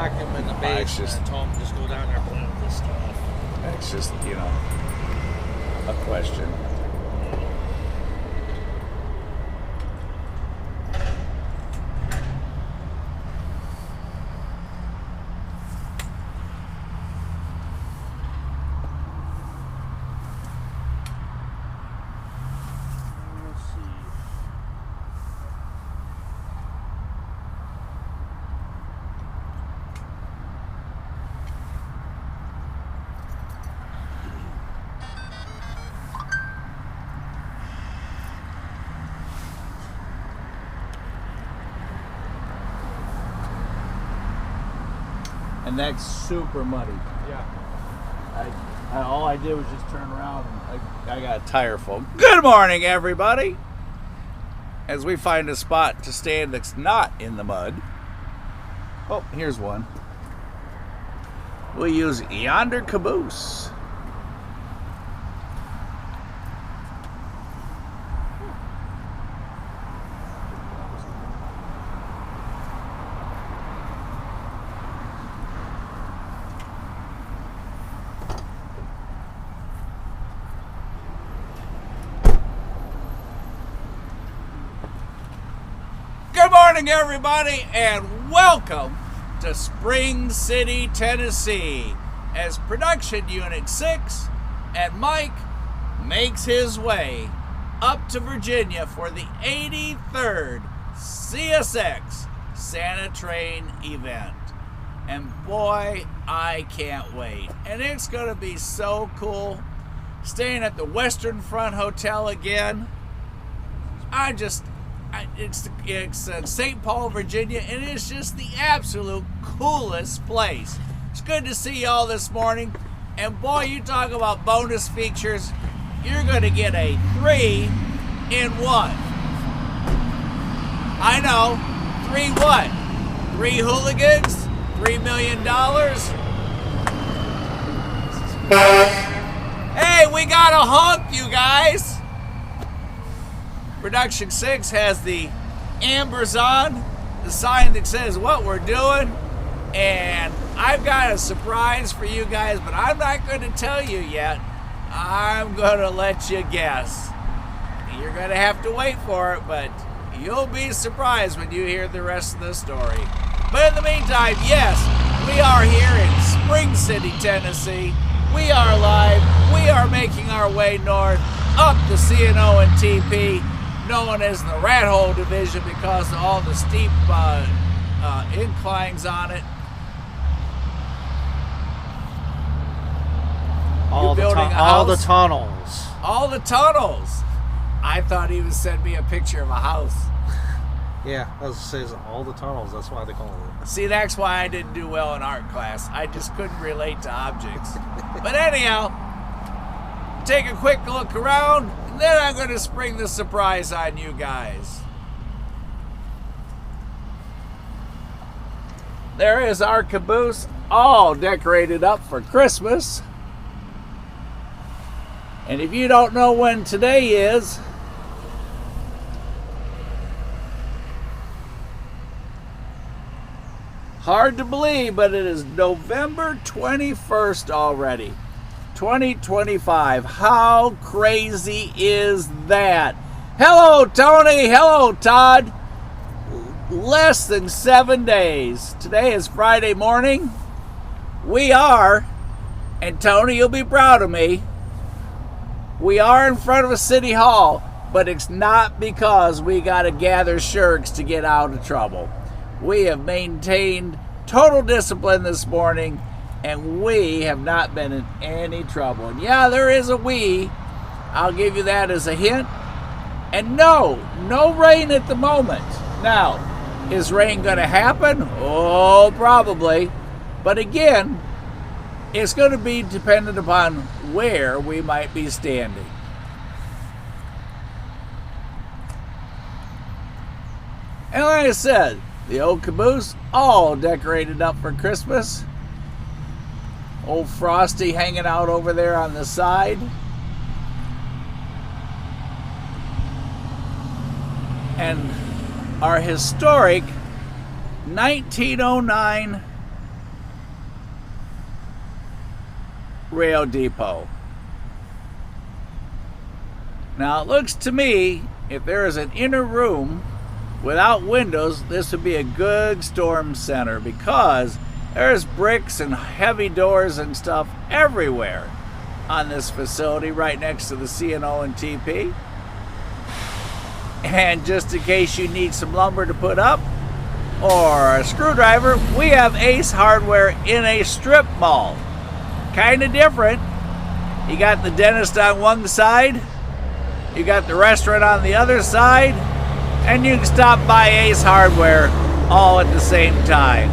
back him in the base and told him just go down there and plant this stuff. It's just, you know, a question. And that's super muddy. Yeah. All I did was just turn around and I got a tire full. Good morning, everybody. As we find a spot to stand that's not in the mud. Oh, here's one. We'll use Yonder Caboose. Good morning, everybody, and welcome to Spring City, Tennessee, as Production Unit 6 and Mike makes his way up to Virginia for the 83rd CSX Santa Train event. And boy, I can't wait. And it's going to be so cool. Staying at the Western Front Hotel again. It's St. Paul, Virginia, and it's just the absolute coolest place. It's good to see y'all this morning. And boy, you talk about bonus features. You're going to get a 3-in-1. I know. 3 what? 3 hooligans? $3 million? Hey, we got a honk, you guys. Production 6 has the ambers on, the sign that says what we're doing, and I've got a surprise for you guys, but I'm not going to tell you yet. I'm going to let you guess. You're going to have to wait for it, but you'll be surprised when you hear the rest of the story. But in the meantime, yes, we are here in Spring City, Tennessee. We are live. We are making our way north up the C&O and TP, known as the Rat Hole Division because of all the steep inclines on it. All the tunnels. All the tunnels. I thought he was sending me a picture of a house. Yeah, it says all the tunnels. That's why they call it. See, that's why I didn't do well in art class. I just couldn't relate to objects. But anyhow, take a quick look around, and then I'm going to spring the surprise on you guys. There is our caboose, all decorated up for Christmas. And if you don't know when today is, hard to believe, but it is November 21st already. 2025. How crazy is that? Hello, Tony. Hello, Todd. Less than 7 days. Today is Friday morning. We are, and Tony, you'll be proud of me, we are in front of a city hall, but it's not because we got to gather shirks to get out of trouble. We have maintained total discipline this morning, and we have not been in any trouble. And yeah, there is a we. I'll give you that as a hint. And no rain at the moment. Now, is rain going to happen? Oh, probably. But again, it's going to be dependent upon where we might be standing. And like I said, the old caboose, all decorated up for Christmas. Old Frosty hanging out over there on the side. And our historic 1909 rail depot. Now it looks to me, if there is an inner room without windows, this would be a good storm center, because there's bricks and heavy doors and stuff everywhere on this facility right next to the CNO and TP. And just in case you need some lumber to put up or a screwdriver, we have Ace Hardware in a strip mall. Kind of different. You got the dentist on one side, you got the restaurant on the other side, and you can stop by Ace Hardware all at the same time.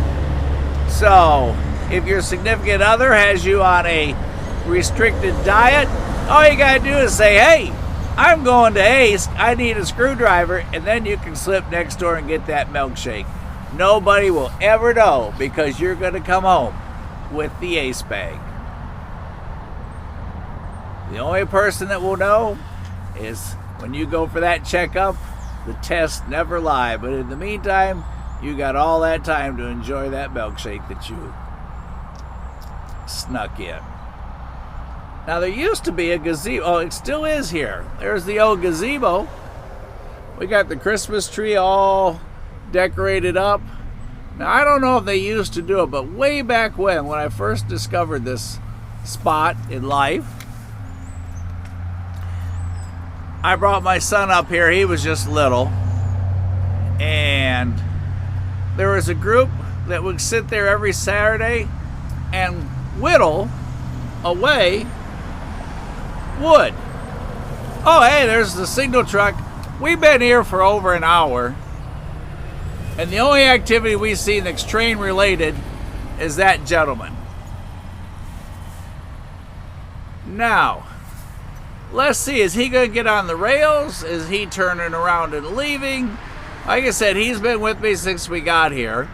So, if your significant other has you on a restricted diet, all you gotta do is say, hey, I'm going to Ace, I need a screwdriver, and then you can slip next door and get that milkshake. Nobody will ever know, because you're gonna come home with the Ace bag. The only person that will know is when you go for that checkup. The tests never lie, but in the meantime, you got all that time to enjoy that milkshake that you snuck in. Now, there used to be a gazebo. Oh, it still is here. There's the old gazebo. We got the Christmas tree all decorated up. Now, I don't know if they used to do it, but way back when I first discovered this spot in life, I brought my son up here. He was just little. And there was a group that would sit there every Saturday and whittle away wood. Oh, hey, there's the signal truck. We've been here for over an hour, and the only activity we see that's train related is that gentleman. Now, let's see, is he going to get on the rails? Is he turning around and leaving? Like I said, he's been with me since we got here.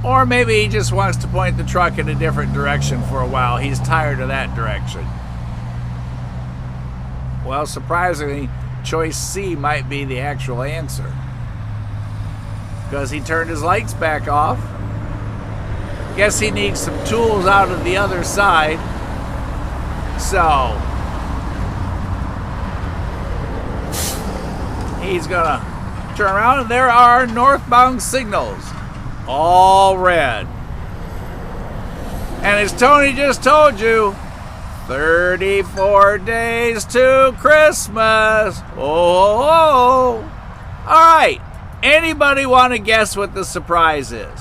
Or maybe he just wants to point the truck in a different direction for a while. He's tired of that direction. Well, surprisingly, choice C might be the actual answer, because he turned his lights back off. Guess he needs some tools out of the other side. So he's gonna turn around, and there are northbound signals, all red. And as Tony just told you, 34 days to Christmas. Oh. All right. Anybody want to guess what the surprise is?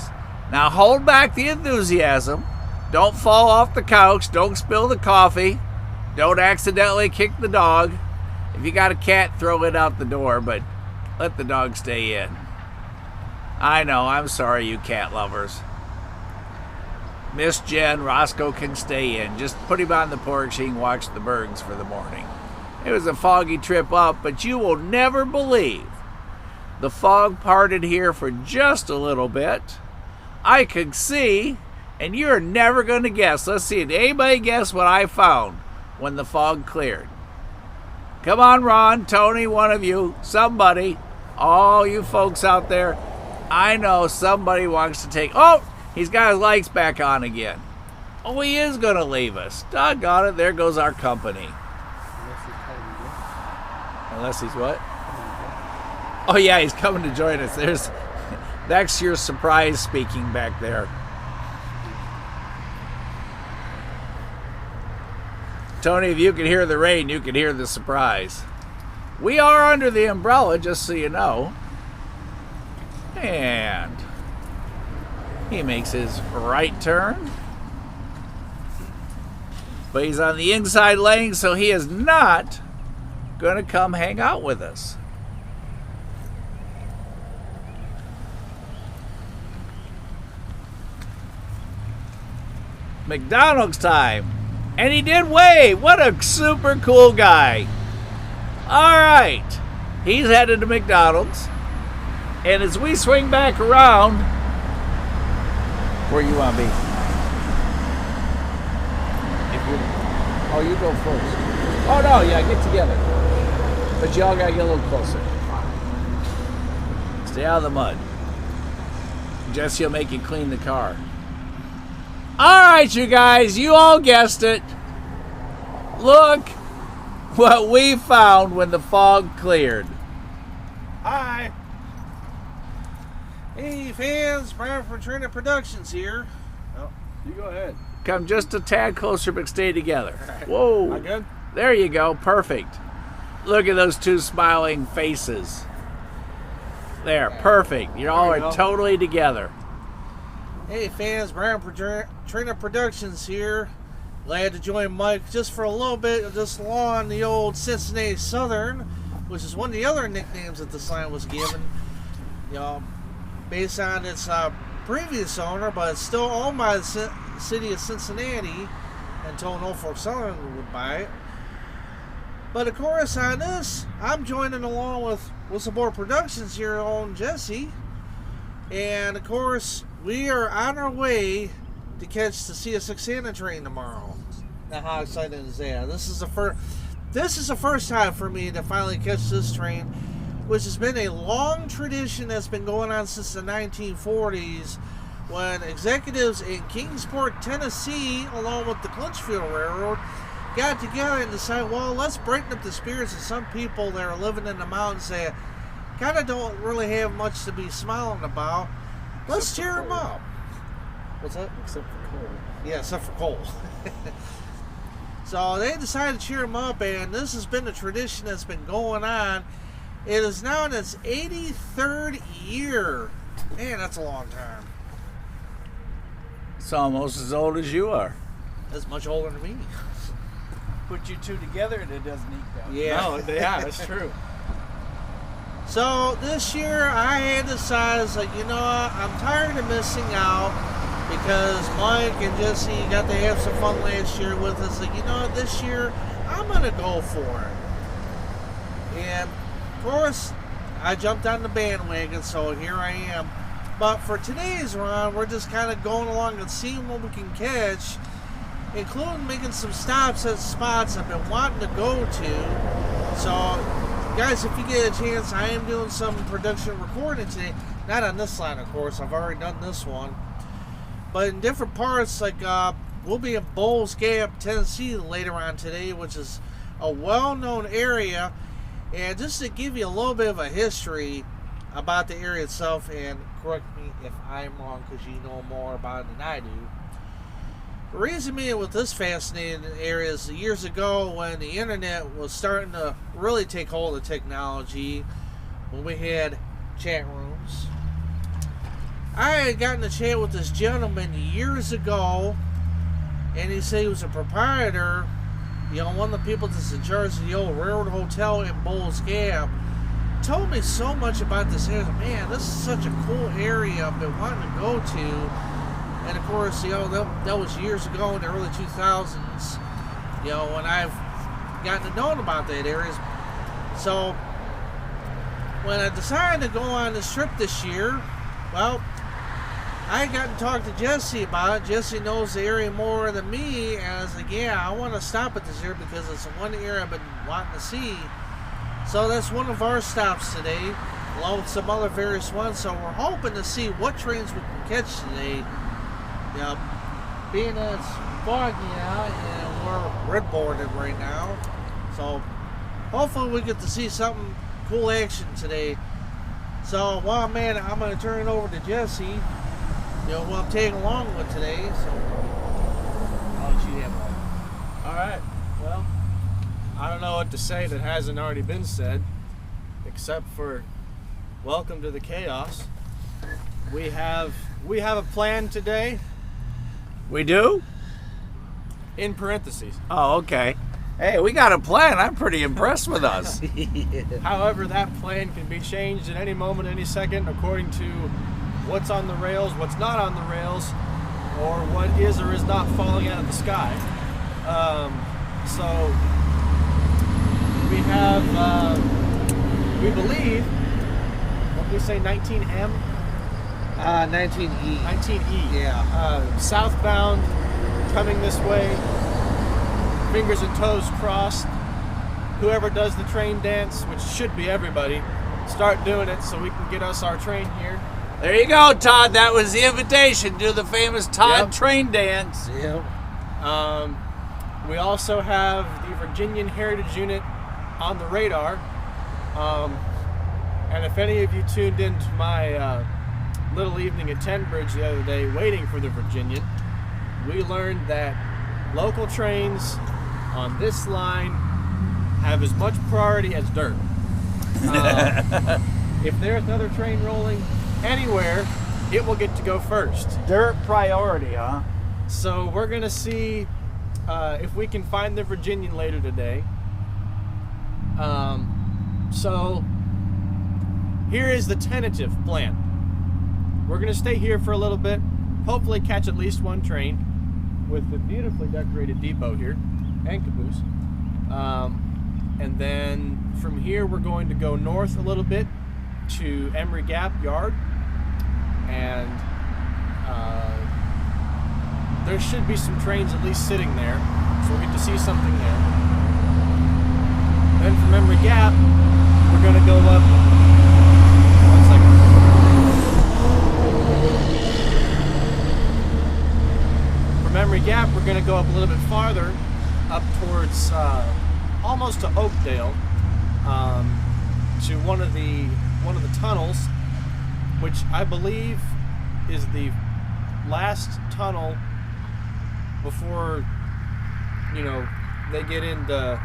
Now hold back the enthusiasm. Don't fall off the couch. Don't spill the coffee. Don't accidentally kick the dog. If you got a cat, throw it out the door, but let the dog stay in. I know, I'm sorry, you cat lovers. Miss Jen, Roscoe can stay in. Just put him on the porch, he can watch the birds for the morning. It was a foggy trip up, but you will never believe. The fog parted here for just a little bit. I could see, and you're never going to guess. Let's see, did anybody guess what I found when the fog cleared? Come on, Ron, Tony, one of you, somebody, all you folks out there. I know somebody wants to take... Oh, he's got his lights back on again. Oh, he is going to leave us. Doggone it, there goes our company. Unless he's what? Oh, yeah, he's coming to join us. That's your surprise speaking back there. Tony, if you can hear the rain, you can hear the surprise. We are under the umbrella, just so you know. And he makes his right turn. But he's on the inside lane, so he is not going to come hang out with us. McDonald's time. And he did wave. What a super cool guy. All right. He's headed to McDonald's. And as we swing back around, where you want to be? Oh, you go first. Oh, no, yeah, get together. But y'all got to get a little closer. Stay out of the mud. Jesse will make you clean the car. All right, you guys, you all guessed it. Look what we found when the fog cleared. Hi. Hey fans, Brian from Trina Productions here. Oh, you go ahead. Come just a tad closer, but stay together. Right. Whoa. Am I good? There you go. Perfect. Look at those two smiling faces. There, perfect. You all are totally together. Hey fans, Brian from Trina Productions here. Glad to join Mike just for a little bit, just along the old Cincinnati Southern, which is one of the other nicknames that this line was given. You know, based on its previous owner, but it's still owned by the city of Cincinnati until Norfolk Southern would buy it. But of course, on this, I'm joining along with Whistleblower Productions here on Jesse, and of course, we are on our way to catch the CSX Santa Train tomorrow. Now, how exciting is that? This is the first time for me to finally catch this train, which has been a long tradition that's been going on since the 1940s, when executives in Kingsport, Tennessee, along with the Clinchfield Railroad, got together and decided, well, let's brighten up the spirits of some people that are living in the mountains that kind of don't really have much to be smiling about. Let's cheer them up. What's that? Except for coal. Yeah, except for coal. So they decided to cheer them up, and this has been a tradition that's been going on. It is now in its 83rd year. Man, that's a long time. It's almost as old as you are. That's much older than me. Put you two together and it doesn't equal. Yeah. No, yeah, that's true. So this year I had decided, like, you know what, I'm tired of missing out because Mike and Jesse got to have some fun last year with us. Like, you know what, this year I'm going to go for it. And of course, I jumped on the bandwagon, so here I am. But for today's run, we're just kind of going along and seeing what we can catch, including making some stops at spots I've been wanting to go to. So, guys, if you get a chance, I am doing some production recording today. Not on this line, of course. I've already done this one. But in different parts, like we'll be in Bowles Gap, Tennessee later on today, which is a well-known area. And just to give you a little bit of a history about the area itself, and correct me if I'm wrong because you know more about it than I do. The reason being with this fascinating area is years ago when the internet was starting to really take hold of technology, when we had chat rooms. I had gotten to chat with this gentleman years ago, and he said he was a proprietor, you know, one of the people that's in charge of the old Railroad Hotel in Bowles Gap. Told me so much about this area. Man, this is such a cool area I've been wanting to go to. And of course, you know, that was years ago in the early 2000s, you know, when I've gotten to know about that area. So when I decided to go on this trip this year, well, I got to talk to Jesse about it. Jesse knows the area more than me, and I was like, yeah, I want to stop at this area because it's the one area I've been wanting to see. So that's one of our stops today, along with some other various ones. So we're hoping to see what trains we can catch today. Yeah, being that it's foggy out and we're redboarded right now, so hopefully we get to see something cool action today. So while man, I'm going to turn it over to Jesse, you know, who I'm tagging along with today. So I'll let you have it. All right. Well, I don't know what to say that hasn't already been said, except for welcome to the chaos. We have a plan today. We do? In parentheses. Oh, okay. Hey, we got a plan. I'm pretty impressed with us. However, that plan can be changed at any moment, any second, according to what's on the rails, what's not on the rails, or what is or is not falling out of the sky. So we have, we believe, what did we say, 19M? 19E. 19E. Yeah. Southbound, coming this way, fingers and toes crossed. Whoever does the train dance, which should be everybody, start doing it so we can get us our train here. There you go, Todd. That was the invitation. Do the famous Todd Yep. train dance. Yep. We also have the Virginian Heritage Unit on the radar. And if any of you tuned into my little evening at Tenbridge the other day waiting for the Virginian, we learned that local trains on this line have as much priority as dirt. If there's another train rolling anywhere, it will get to go first. Dirt priority, huh? So we're gonna see if we can find the Virginian later today. So here is the tentative plan. We're gonna stay here for a little bit, hopefully catch at least one train with the beautifully decorated depot here and caboose. And then from here we're going to go north a little bit to Emery Gap Yard, and there should be some trains at least sitting there, so we'll get to see something there. Then from Emery Gap, we're going to go up. One second. From Emery Gap, we're going to go up a little bit farther, up towards almost to Oakdale, to one of the tunnels, which I believe is the last tunnel before, you know, they get into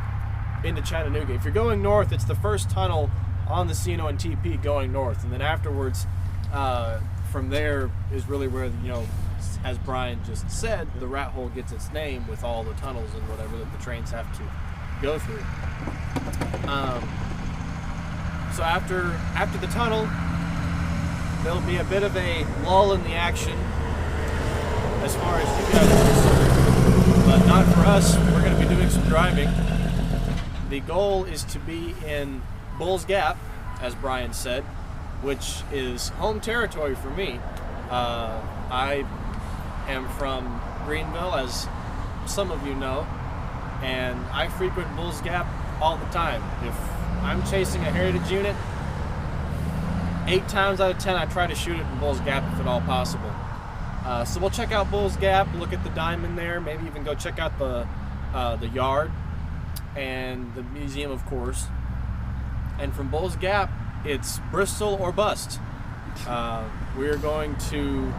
Chattanooga. If you're going north, it's the first tunnel on the C&O and TP going north, and then afterwards, from there is really where, you know, as Brian just said, the rat hole gets its name with all the tunnels and whatever that the trains have to go through. So after the tunnel, there'll be a bit of a lull in the action as far as you guys are concerned, but not for us. We're going to be doing some driving. The goal is to be in Bulls Gap, as Brian said, which is home territory for me. I am from Greenville, as some of you know, and I frequent Bulls Gap all the time. If I'm chasing a heritage unit, 8 times out of 10 I try to shoot it in Bulls Gap if at all possible. So we'll check out Bulls Gap, look at the diamond there, maybe even go check out the yard and the museum, of course. And from Bulls Gap, it's Bristol or bust. We're going to,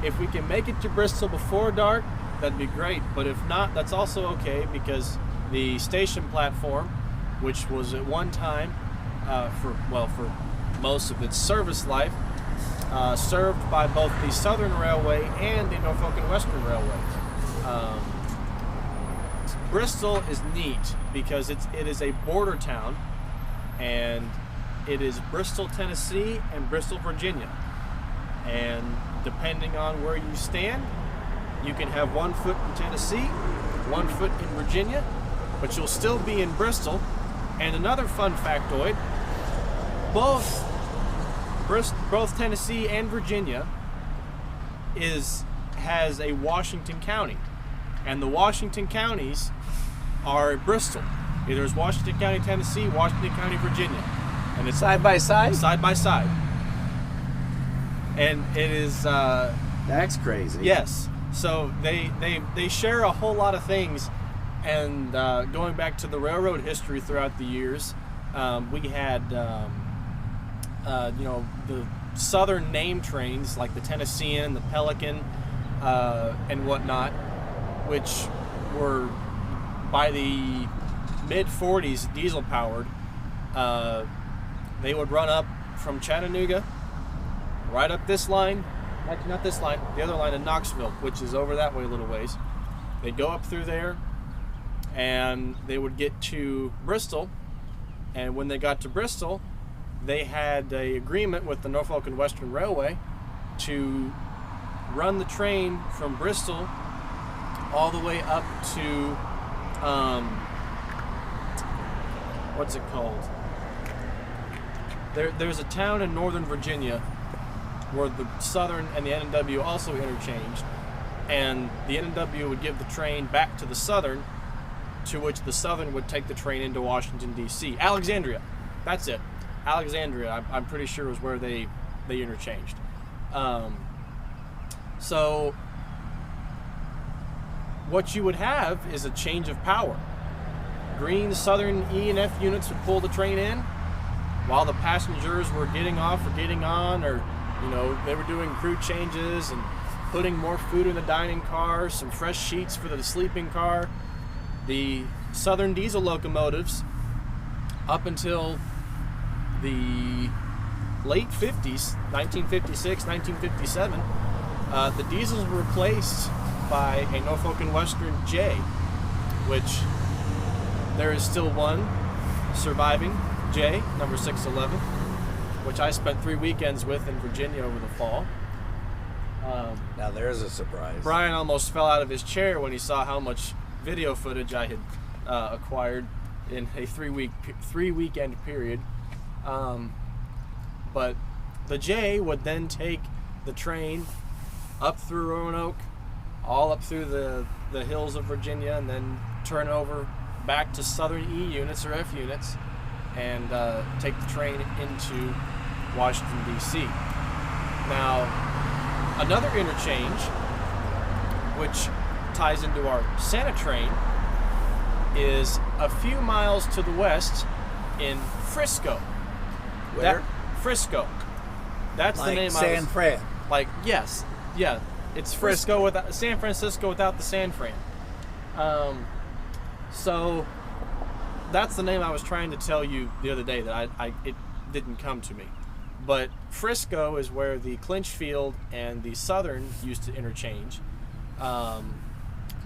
if we can make it to Bristol before dark, that'd be great. But if not, that's also okay, because the station platform, which was at one time, for most of its service life, served by both the Southern Railway and the Norfolk and Western Railway. Bristol is neat because it is a border town, and it is Bristol, Tennessee and Bristol, Virginia. And depending on where you stand, you can have 1 foot in Tennessee, 1 foot in Virginia, but you'll still be in Bristol. And another fun factoid, both Tennessee and Virginia has a Washington County, and the Washington counties are Bristol. Either it's Washington County, Tennessee, Washington County, Virginia, and it's Side by side? Side by side. And it is That's crazy. yes. So they share a whole lot of things, and going back to the railroad history throughout the years, we had the southern name trains like the Tennessean, the Pelican, and whatnot, which were by the mid 40s diesel powered. They would run up from Chattanooga right up this line, actually not this line, the other line in Knoxville, which is over that way a little ways. They'd go up through there, and they would get to Bristol, and when they got to Bristol, they had an agreement with the Norfolk and Western Railway to run the train from Bristol all the way up to what's it called? There's a town in northern Virginia where the Southern and the NW also interchanged, and the NW would give the train back to the Southern, to which the Southern would take the train into Washington, D.C. Alexandria, that's it. Alexandria, I'm pretty sure, was where they they interchanged. So what you would have is a change of power. Green Southern E and F units would pull the train in while the passengers were getting off or getting on, or they were doing crew changes and putting more food in the dining car, some fresh sheets for the sleeping car. The Southern diesel locomotives, up until the late 50s, 1956, 1957, the diesels were replaced by a Norfolk and Western J, which there is still one surviving J, number 611, which I spent 3 weekends with in Virginia over the fall. Now there's a surprise. Brian almost fell out of his chair when he saw how much video footage I had acquired in a 3-weekend period. But the J would then take the train up through Roanoke, all up through the hills of Virginia, and then turn over back to Southern E units or F units and take the train into Washington, D.C. Now, another interchange, which ties into our Santa Train, is a few miles to the west in Frisco. Where? Frisco. That's like the name. San Fran. Yes, yeah. It's Frisco without San Francisco without the San Fran. So that's the name I was trying to tell you the other day that it didn't come to me. But Frisco is where the Clinchfield and the Southern used to interchange.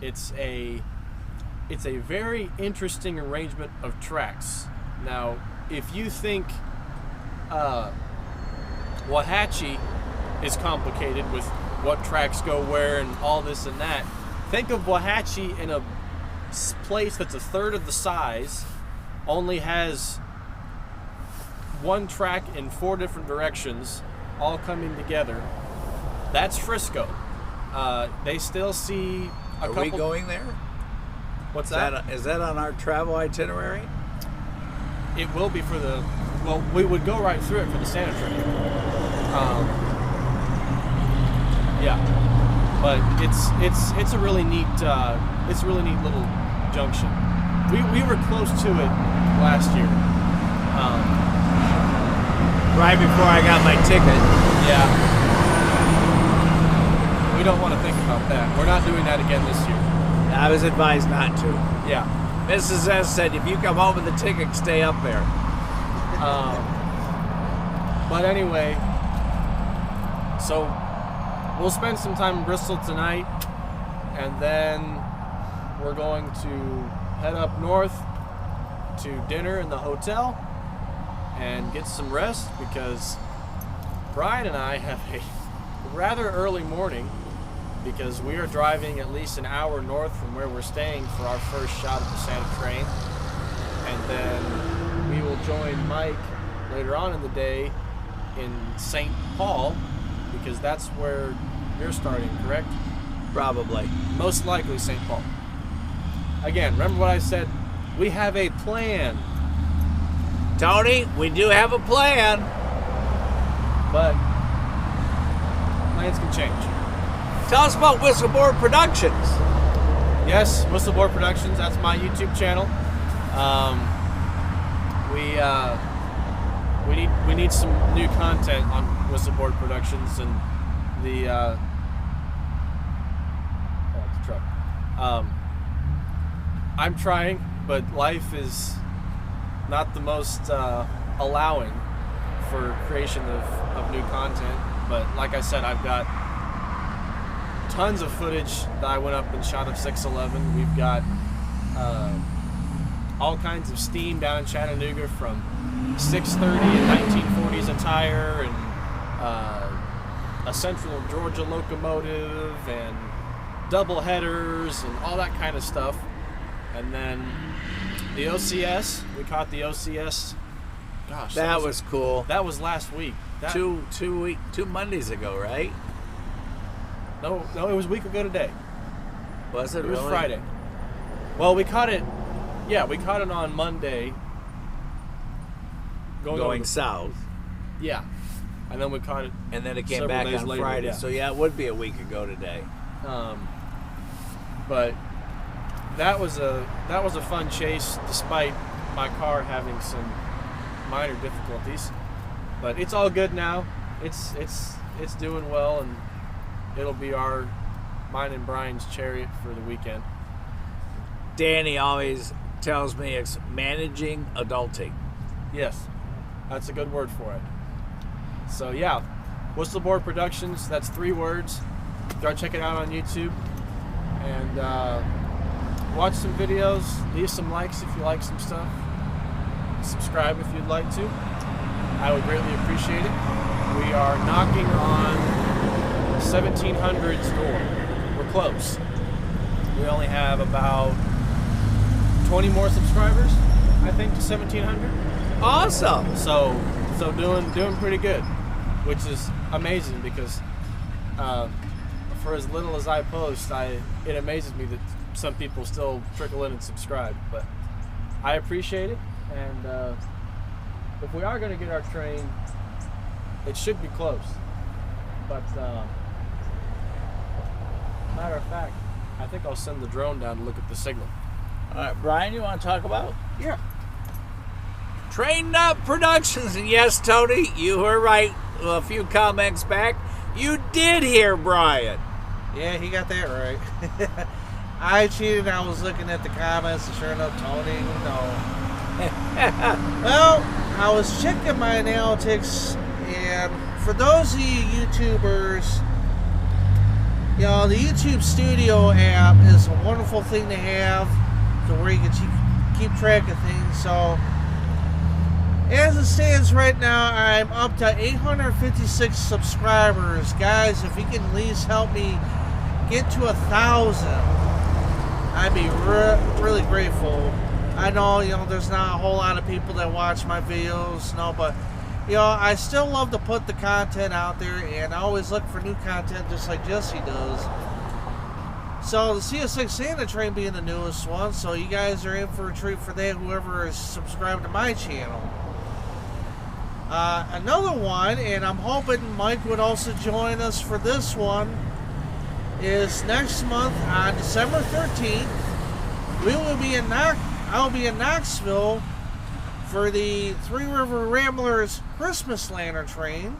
It's a very interesting arrangement of tracks. Now, if you think Wauhatchie is complicated with what tracks go where and all this and that, think of Wauhatchie in a place that's a third of the size, only has one track in 4 different directions, all coming together. That's Frisco. They still see a couple. Are we going there? What's that? Is that on our travel itinerary? It will be for the. Well, we would go right through it for the Santa Train. Yeah, but it's a really neat little junction. We were close to it last year. Right before I got my ticket. Yeah. We don't want to think about that. We're not doing that again this year. I was advised not to. Yeah. Mrs. S said, if you come home with a ticket, stay up there. But anyway, so we'll spend some time in Bristol tonight, and then we're going to head up north to dinner in the hotel and get some rest, because Brian and I have a rather early morning, because we are driving at least an hour north from where we're staying for our first shot at the Santa Train, and then we will join Mike later on in the day in St. Paul, because that's where you're starting, correct? Probably. Most likely St. Paul. Again, remember what I said? We have a plan. Tony, we do have a plan. But plans can change. Tell us about Whistleboard Productions. Yes, Whistleboard Productions. That's my YouTube channel. We need some new content on Whistleboard Productions, and the it's a truck. I'm trying, but life is not the most allowing for creation of new content. But like I said, I've got tons of footage that I went up and shot of 611. We've got all kinds of steam down in Chattanooga from 630 and 1940s attire, and a Central Georgia locomotive, and double headers, and all that kind of stuff. And then the OCS, we caught the OCS. Gosh, that was cool. That was last week. Two Mondays ago, right? No, it was a week ago today. Was it? It was really? Friday. Well, we caught it. Yeah, we caught it on Monday. Going south. Yeah, and then we caught it. And then it came several back days on later, Friday. yeah. So yeah, it would be a week ago today. But that was a fun chase, despite my car having some minor difficulties. But it's all good now. It's doing well, and it'll be mine and Brian's chariot for the weekend. Danny always tells me it's managing adulting. Yes, that's a good word for it. So yeah, Whistleboard Productions. That's 3 words. Go check it out on YouTube and watch some videos. Leave some likes if you like some stuff. Subscribe if you'd like to. I would greatly appreciate it. We are knocking on 1700's door. We're close. We only have about 20 more subscribers, I think, to 1700. Awesome. So doing pretty good, which is amazing because for as little as I post, it amazes me that some people still trickle in and subscribe. But I appreciate it, and if we are going to get our train, it should be close. But matter of fact, I think I'll send the drone down to look at the signal. All right, Brian, you want to talk about? Yeah. Trained Up Productions. And yes, Tony, you were right a few comments back. You did hear Brian. Yeah, he got that right. I cheated. I was looking at the comments, and sure enough, Tony, no. Well, I was checking my analytics, and for those of you YouTubers, you know, the YouTube Studio app is a wonderful thing to have to where you can keep track of things. So, as it stands right now, I'm up to 856 subscribers. Guys, if you can at least help me get to 1,000, I'd be really grateful. I know, you know, there's not a whole lot of people that watch my videos, you know, but, you know, I still love to put the content out there, and I always look for new content just like Jesse does. So the CSX Santa Train being the newest one, so you guys are in for a treat for that, whoever is subscribed to my channel. Another one, and I'm hoping Mike would also join us for this one, is next month on December 13th. I'll be in Knoxville for the Three River Ramblers Christmas Lantern Train,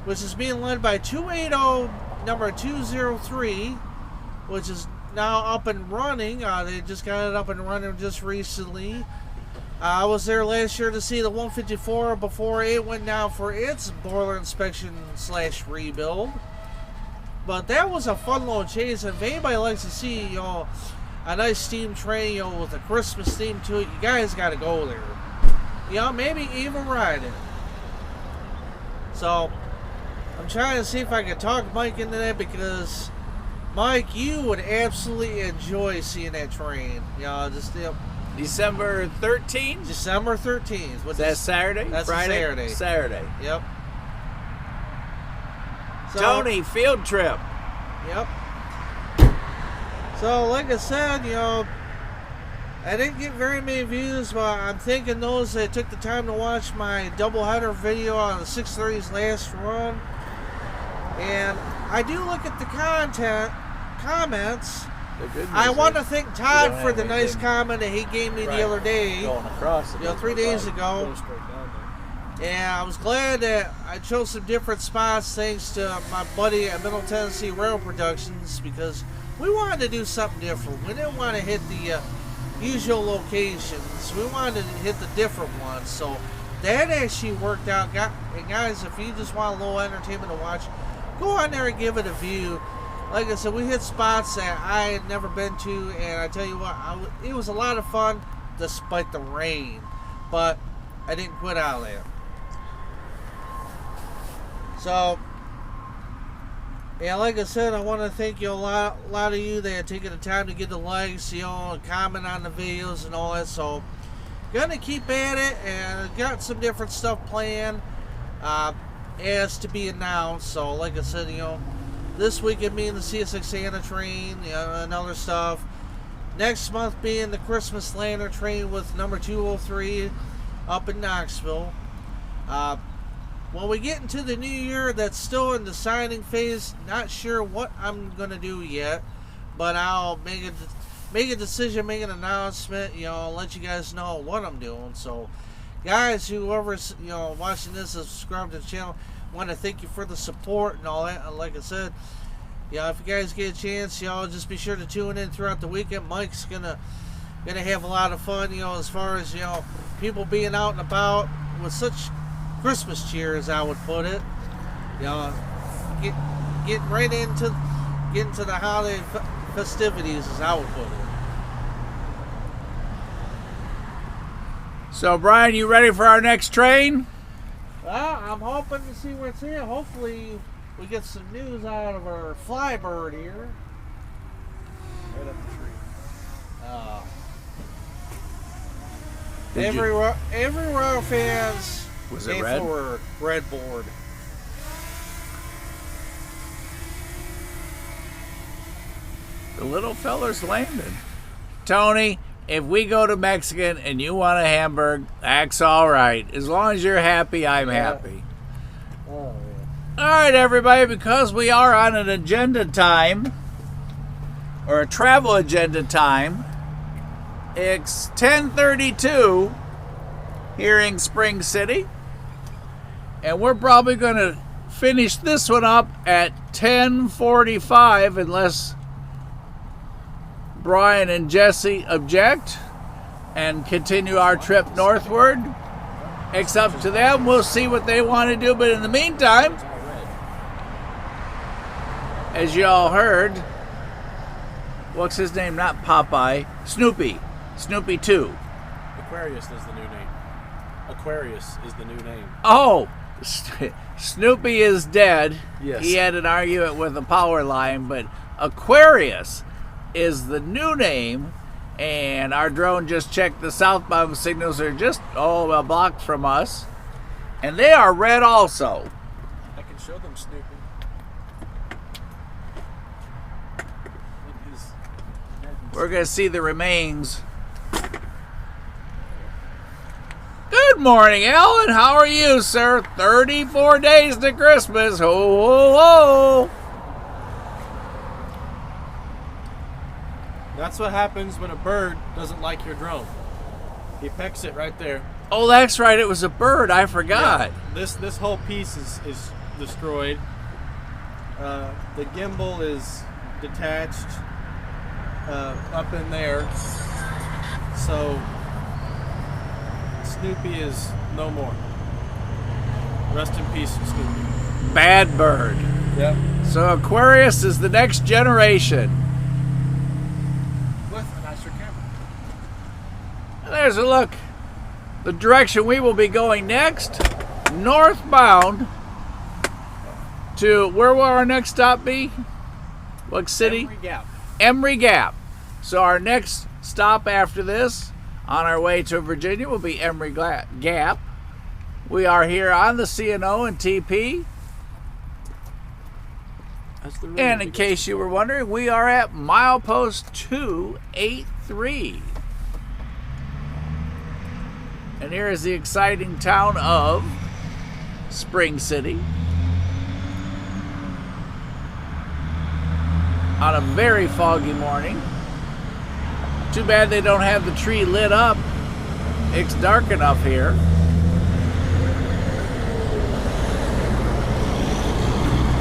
which is being led by 280 number 203, which is now up and running. They just got it up and running just recently. I was there last year to see the 154 before it went down for its boiler inspection / rebuild. But that was a fun little chase, and if anybody likes to see, you know, a nice steam train, you know, with a Christmas theme to it, you guys got to go there. You know, maybe even ride it. So, I'm trying to see if I can talk Mike into that, because Mike, you would absolutely enjoy seeing that train. You know, just, you know, December 13th? December 13th. Is that Saturday? That's Friday? Saturday. Saturday. Yep. So, Tony, field trip. Yep. So, like I said, you know, I didn't get very many views, but I'm thanking those that took the time to watch my doubleheader video on the 630's last run. And I do look at the comments. I want to thank Todd for the nice comment that he gave me the other day, Going across it. you know, 3 days ago. Go straight down there. And I was glad that I chose some different spots thanks to my buddy at Middle Tennessee Rail Productions, because we wanted to do something different. We didn't want to hit the usual locations. We wanted to hit the different ones. So that actually worked out. And guys, if you just want a little entertainment to watch, go on there and give it a view. Like I said, we hit spots that I had never been to, and I tell you what, it was a lot of fun despite the rain. But I didn't quit out there. So, yeah, like I said, I want to thank you a lot of you that have taken the time to get the likes, you know, and comment on the videos and all that. So, gonna keep at it, and got some different stuff planned as to be announced. So, like I said, you know, this weekend being the CSX Santa Train, you know, and other stuff. Next month being the Christmas Lantern Train with number 203 up in Knoxville. when we get into the new year, that's still in the deciding phase. Not sure what I'm going to do yet, but I'll make a decision, make an announcement, I'll let you guys know what I'm doing. So, guys, whoever's, watching this and subscribe to the channel, want to thank you for the support and all that. And like I said, if you guys get a chance, just be sure to tune in throughout the weekend. Mike's gonna have a lot of fun, as far as, people being out and about with such Christmas cheer, as I would put it. Get right into the holiday festivities, as I would put it. So, Brian, you ready for our next train? Well, I'm hoping to see where it's at. Hopefully, we get some news out of our flybird here. Right up the tree. Every Royal fans Was it aim red? for red board. The little feller's landing. Tony, if we go to Mexican and you want a hamburger, that's all right. As long as you're happy, I'm happy. Oh, yeah. All right, everybody, because we are on an agenda time, or a travel agenda time, it's 10:32 here in Spring City, and we're probably going to finish this one up at 10:45 unless Brian and Jesse object, and continue our trip northward. It's up to them. We'll see what they want to do, but in the meantime, as y'all heard, what's his name? Not Popeye. Snoopy. Snoopy 2. Aquarius is the new name. Aquarius is the new name. Oh, Snoopy is dead. Yes. He had an argument with a power line, but Aquarius is the new name, and our drone just checked the southbound signals are just a block from us, and they are red also. I can show them Snoopy. We're going to see the remains. Good morning, Alan. How are you, sir? 34 days to Christmas. Ho, ho, ho. That's what happens when a bird doesn't like your drone. He pecks it right there. Oh, that's right. It was a bird. I forgot. Yeah, this whole piece is destroyed. The gimbal is detached up in there. So Snoopy is no more. Rest in peace, Snoopy. Bad bird. Yep. So Aquarius is the next generation. With a nicer camera. And there's a look. The direction we will be going next, northbound to, where will our next stop be? What city? Emory Gap. Emory Gap. So our next stop after this on our way to Virginia will be Emory Gap. We are here on the C&O and TP. That's the road And to in get case you were wondering, we are at milepost 283. And here is the exciting town of Spring City. On a very foggy morning. Too bad they don't have the tree lit up. It's dark enough here.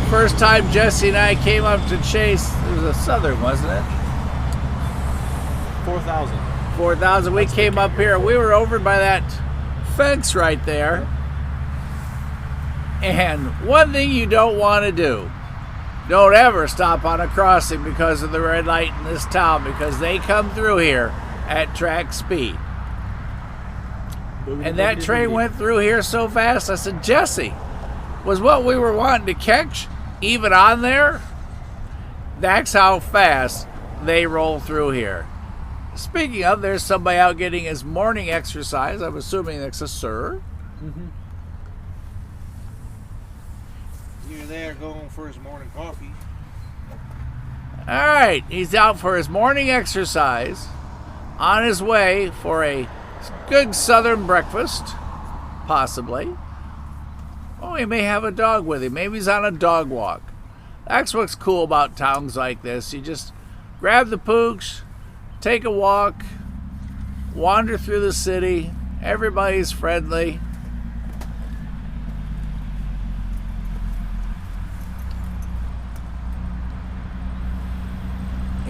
First time Jesse and I came up to Chase, it was a Southern, wasn't it? 4,000. 4,000. We came up here. We were over by that fence right there. And one thing you don't want to do, don't ever stop on a crossing because of the red light in this town, because they come through here at track speed. And that train went through here so fast, I said, Jesse, was what we were wanting to catch even on there? That's how fast they roll through here. Speaking of, there's somebody out getting his morning exercise. I'm assuming that's a sir. Mm-hmm. You're there going for his morning coffee. All right, he's out for his morning exercise, on his way for a good Southern breakfast, possibly. Oh, he may have a dog with him. Maybe he's on a dog walk. That's what's cool about towns like this. You just grab the pooch, take a walk, wander through the city. Everybody's friendly.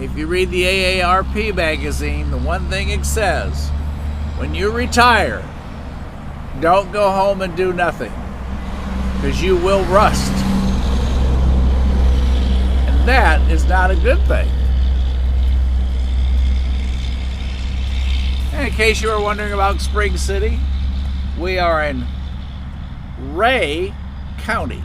If you read the AARP magazine, the one thing it says, when you retire, don't go home and do nothing, because you will rust. And that is not a good thing. And in case you were wondering about Spring City, we are in Ray County.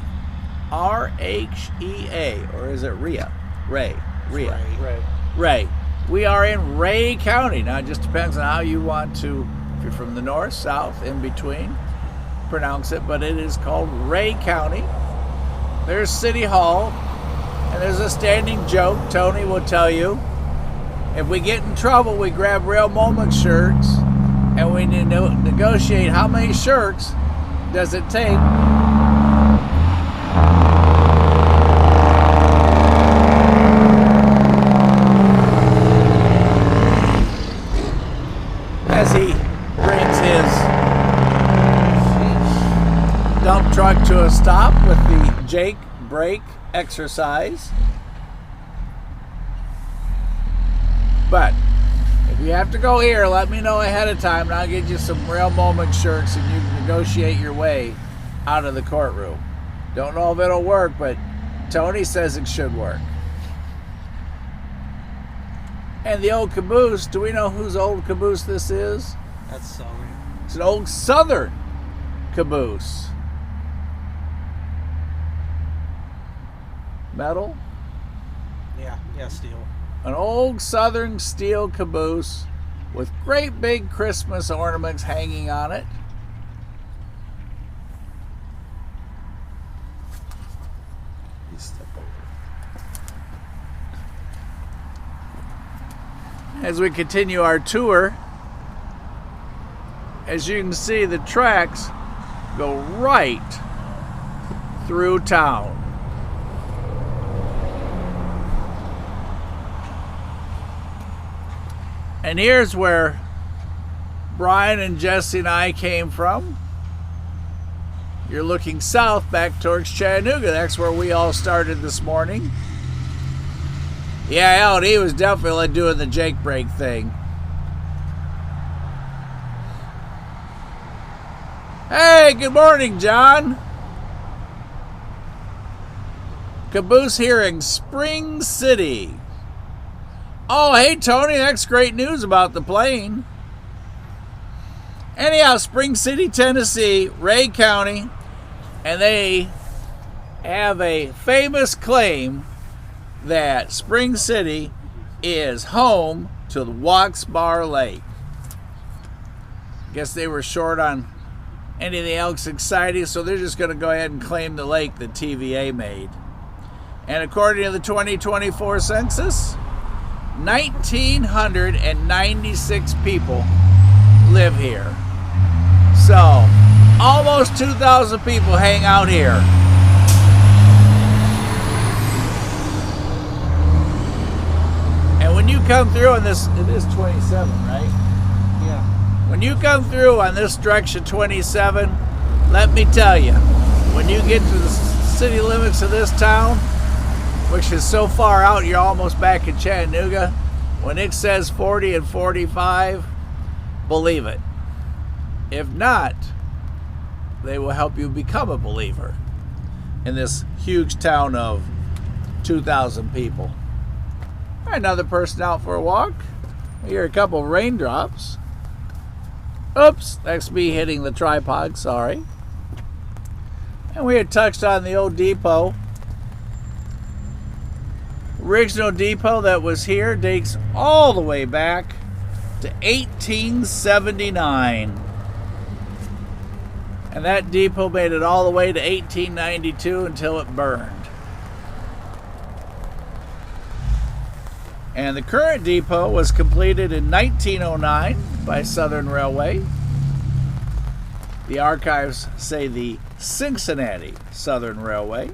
R-H-E-A, or is it Rhea? Ray. Ray. We are in Ray County. Now it just depends on how you want to, if you're from the north, south, in between, pronounce it, but it is called Ray County. There's City Hall, and there's a standing joke, Tony will tell you. If we get in trouble, we grab Real Moment shirts, and we negotiate how many shirts does it take as he brings his dump truck to a stop with the Jake brake exercise. But if you have to go here, let me know ahead of time and I'll get you some Real Moment shirts and you can negotiate your way out of the courtroom. Don't know if it'll work, but Tony says it should work. And the old caboose, do we know whose old caboose this is? That's Southern. It's an old Southern caboose. Metal? Yeah, steel. An old Southern steel caboose with great big Christmas ornaments hanging on it. As we continue our tour, as you can see, the tracks go right through town. And here's where Brian and Jesse and I came from. You're looking south back towards Chattanooga. That's where we all started this morning. Yeah, L&E was definitely doing the Jake brake thing. Hey, good morning, John. Caboose here in Spring City. Oh, hey, Tony, that's great news about the plane. Anyhow, Spring City, Tennessee, Ray County, and they have a famous claim that Spring City is home to the Wax Bar Lake. Guess they were short on anything else exciting, so they're just going to go ahead and claim the lake that TVA made. And according to the 2024 census, 1,996 people live here. So, almost 2,000 people hang out here. And when you come through on this, it is 27, right? Yeah. When you come through on this stretch of 27, let me tell you, when you get to the city limits of this town, which is so far out you're almost back in Chattanooga, when it says 40 and 45, believe it. If not, they will help you become a believer in this huge town of 2,000 people. Another person out for a walk. I hear a couple of raindrops. Oops, that's me hitting the tripod, sorry. And we had touched on the old depot. Original depot that was here dates all the way back to 1879. And that depot made it all the way to 1892 until it burned. And the current depot was completed in 1909 by Southern Railway. The archives say the Cincinnati Southern Railway.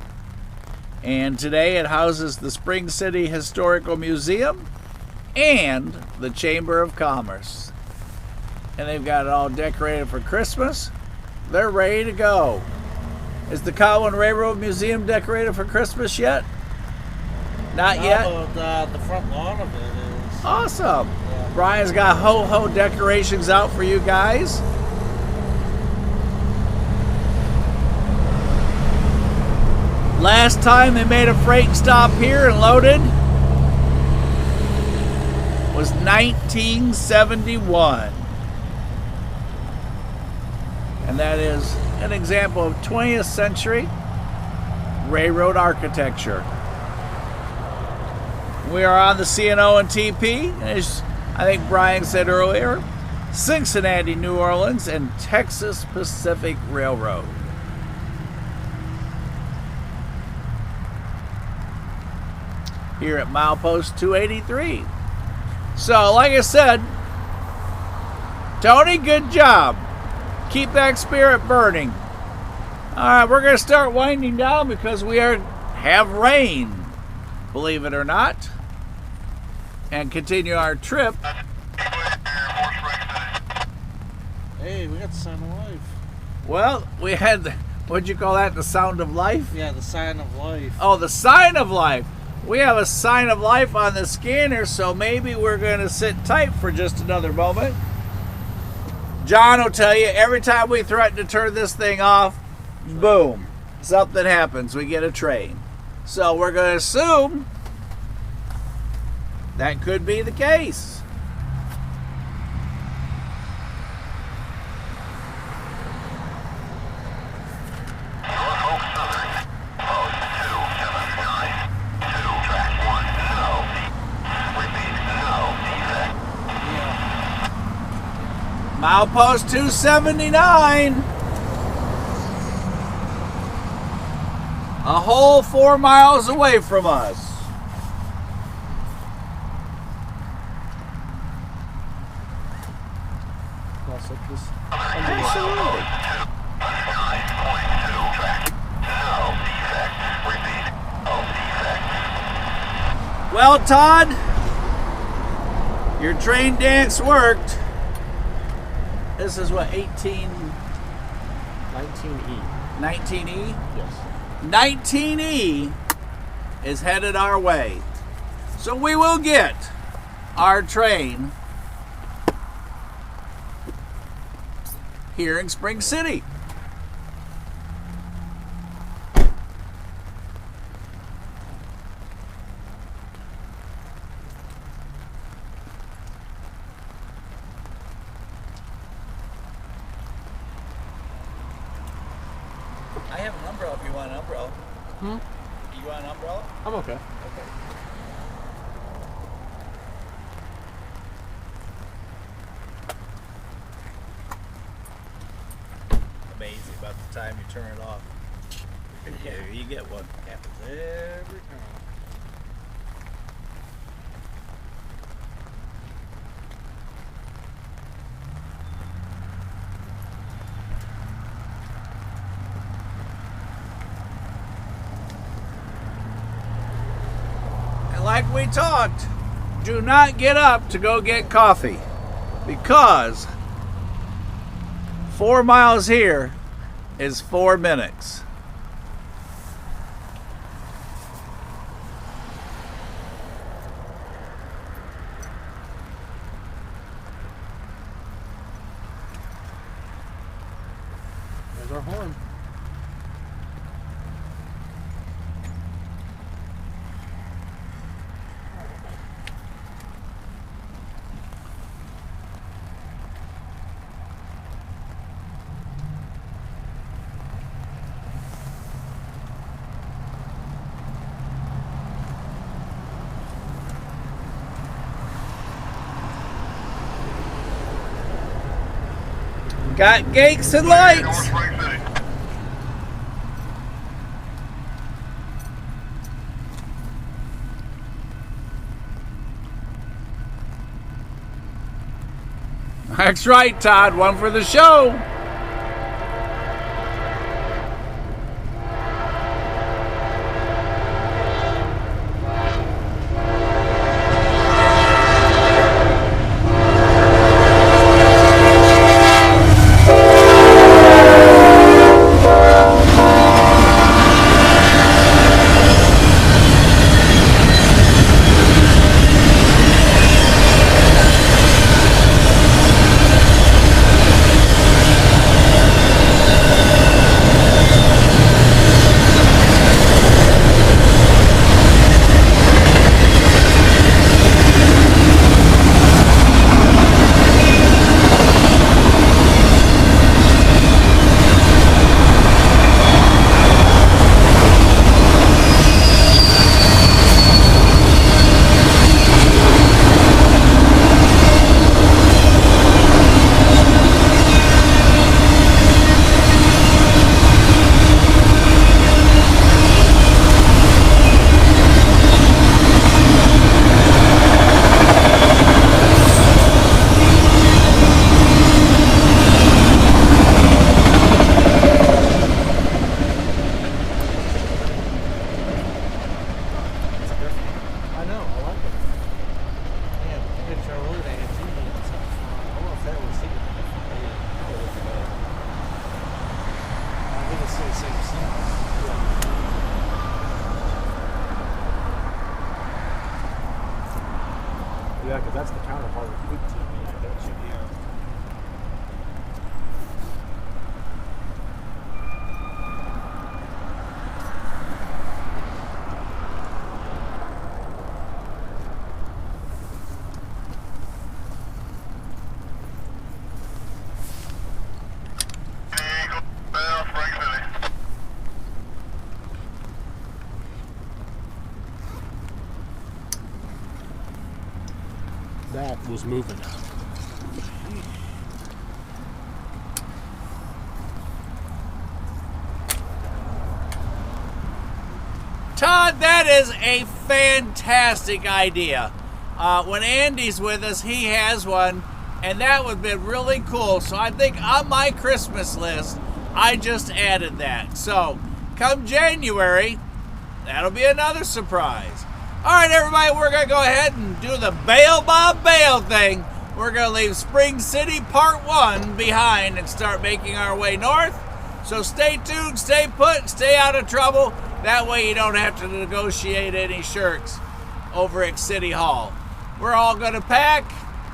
And today it houses the Spring City Historical Museum and the Chamber of Commerce. And they've got it all decorated for Christmas. They're ready to go. Is the Colwyn Railroad Museum decorated for Christmas yet? Not yet? The front lawn of it is. Awesome. Yeah. Brian's got ho-ho decorations out for you guys. Last time they made a freight stop here and loaded was 1971. And that is an example of 20th century railroad architecture. We are on the CNO and TP, as I think Brian said earlier, Cincinnati, New Orleans, and Texas Pacific Railroad. Here at milepost 283. So, like I said, Tony, good job. Keep that spirit burning. All right, we're going to start winding down because we have rain, believe it or not, and continue our trip. Hey, we got the sign of life. Well, we had, what'd you call that, the sound of life? Yeah, the sign of life. Oh, the sign of life. We have a sign of life on the scanner, so maybe we're going to sit tight for just another moment. John will tell you, every time we threaten to turn this thing off, boom, something happens. We get a train. So we're going to assume that could be the case. Milepost 279. A whole 4 miles away from us. Plus, like this. Absolutely. Well, Todd, your train dance worked. This is what, 19E. 19E? Yes. 19E is headed our way. So we will get our train here in Spring City. I have an umbrella if you want an umbrella. You want an umbrella? I'm okay. Okay. Amazing about the time you turn it off. Yeah, you get one. Happens every time. Like we talked, do not get up to go get coffee because 4 miles here is 4 minutes. There's our horn. Got gates and lights. That's right, Todd. One for the show. Yeah, because that's the counterpart of Quick TV, I bet you. Yeah. That was moving. Todd, that is a fantastic idea. When Andy's with us, he has one, and that would be really cool. So I think on my Christmas list, I just added that. So come January, that'll be another surprise. All right, everybody, we're going to go ahead and do the Bail Bob Bail thing. We're going to leave Spring City Part 1 behind and start making our way north. So stay tuned, stay put, stay out of trouble. That way you don't have to negotiate any shirks over at City Hall. We're all going to pack.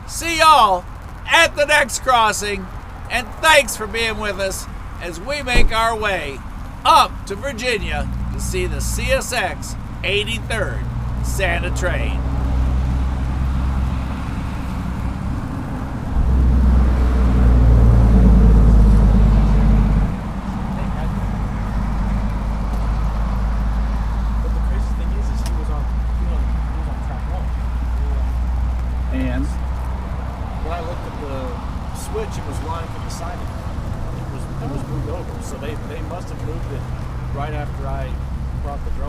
See y'all at the next crossing. And thanks for being with us as we make our way up to Virginia to see the CSX 83rd Santa Train. But the crazy thing is he was on track 1. And When I looked at the switch, it was lined for the siding. It was moved over, so they must have moved it right after I brought the drone.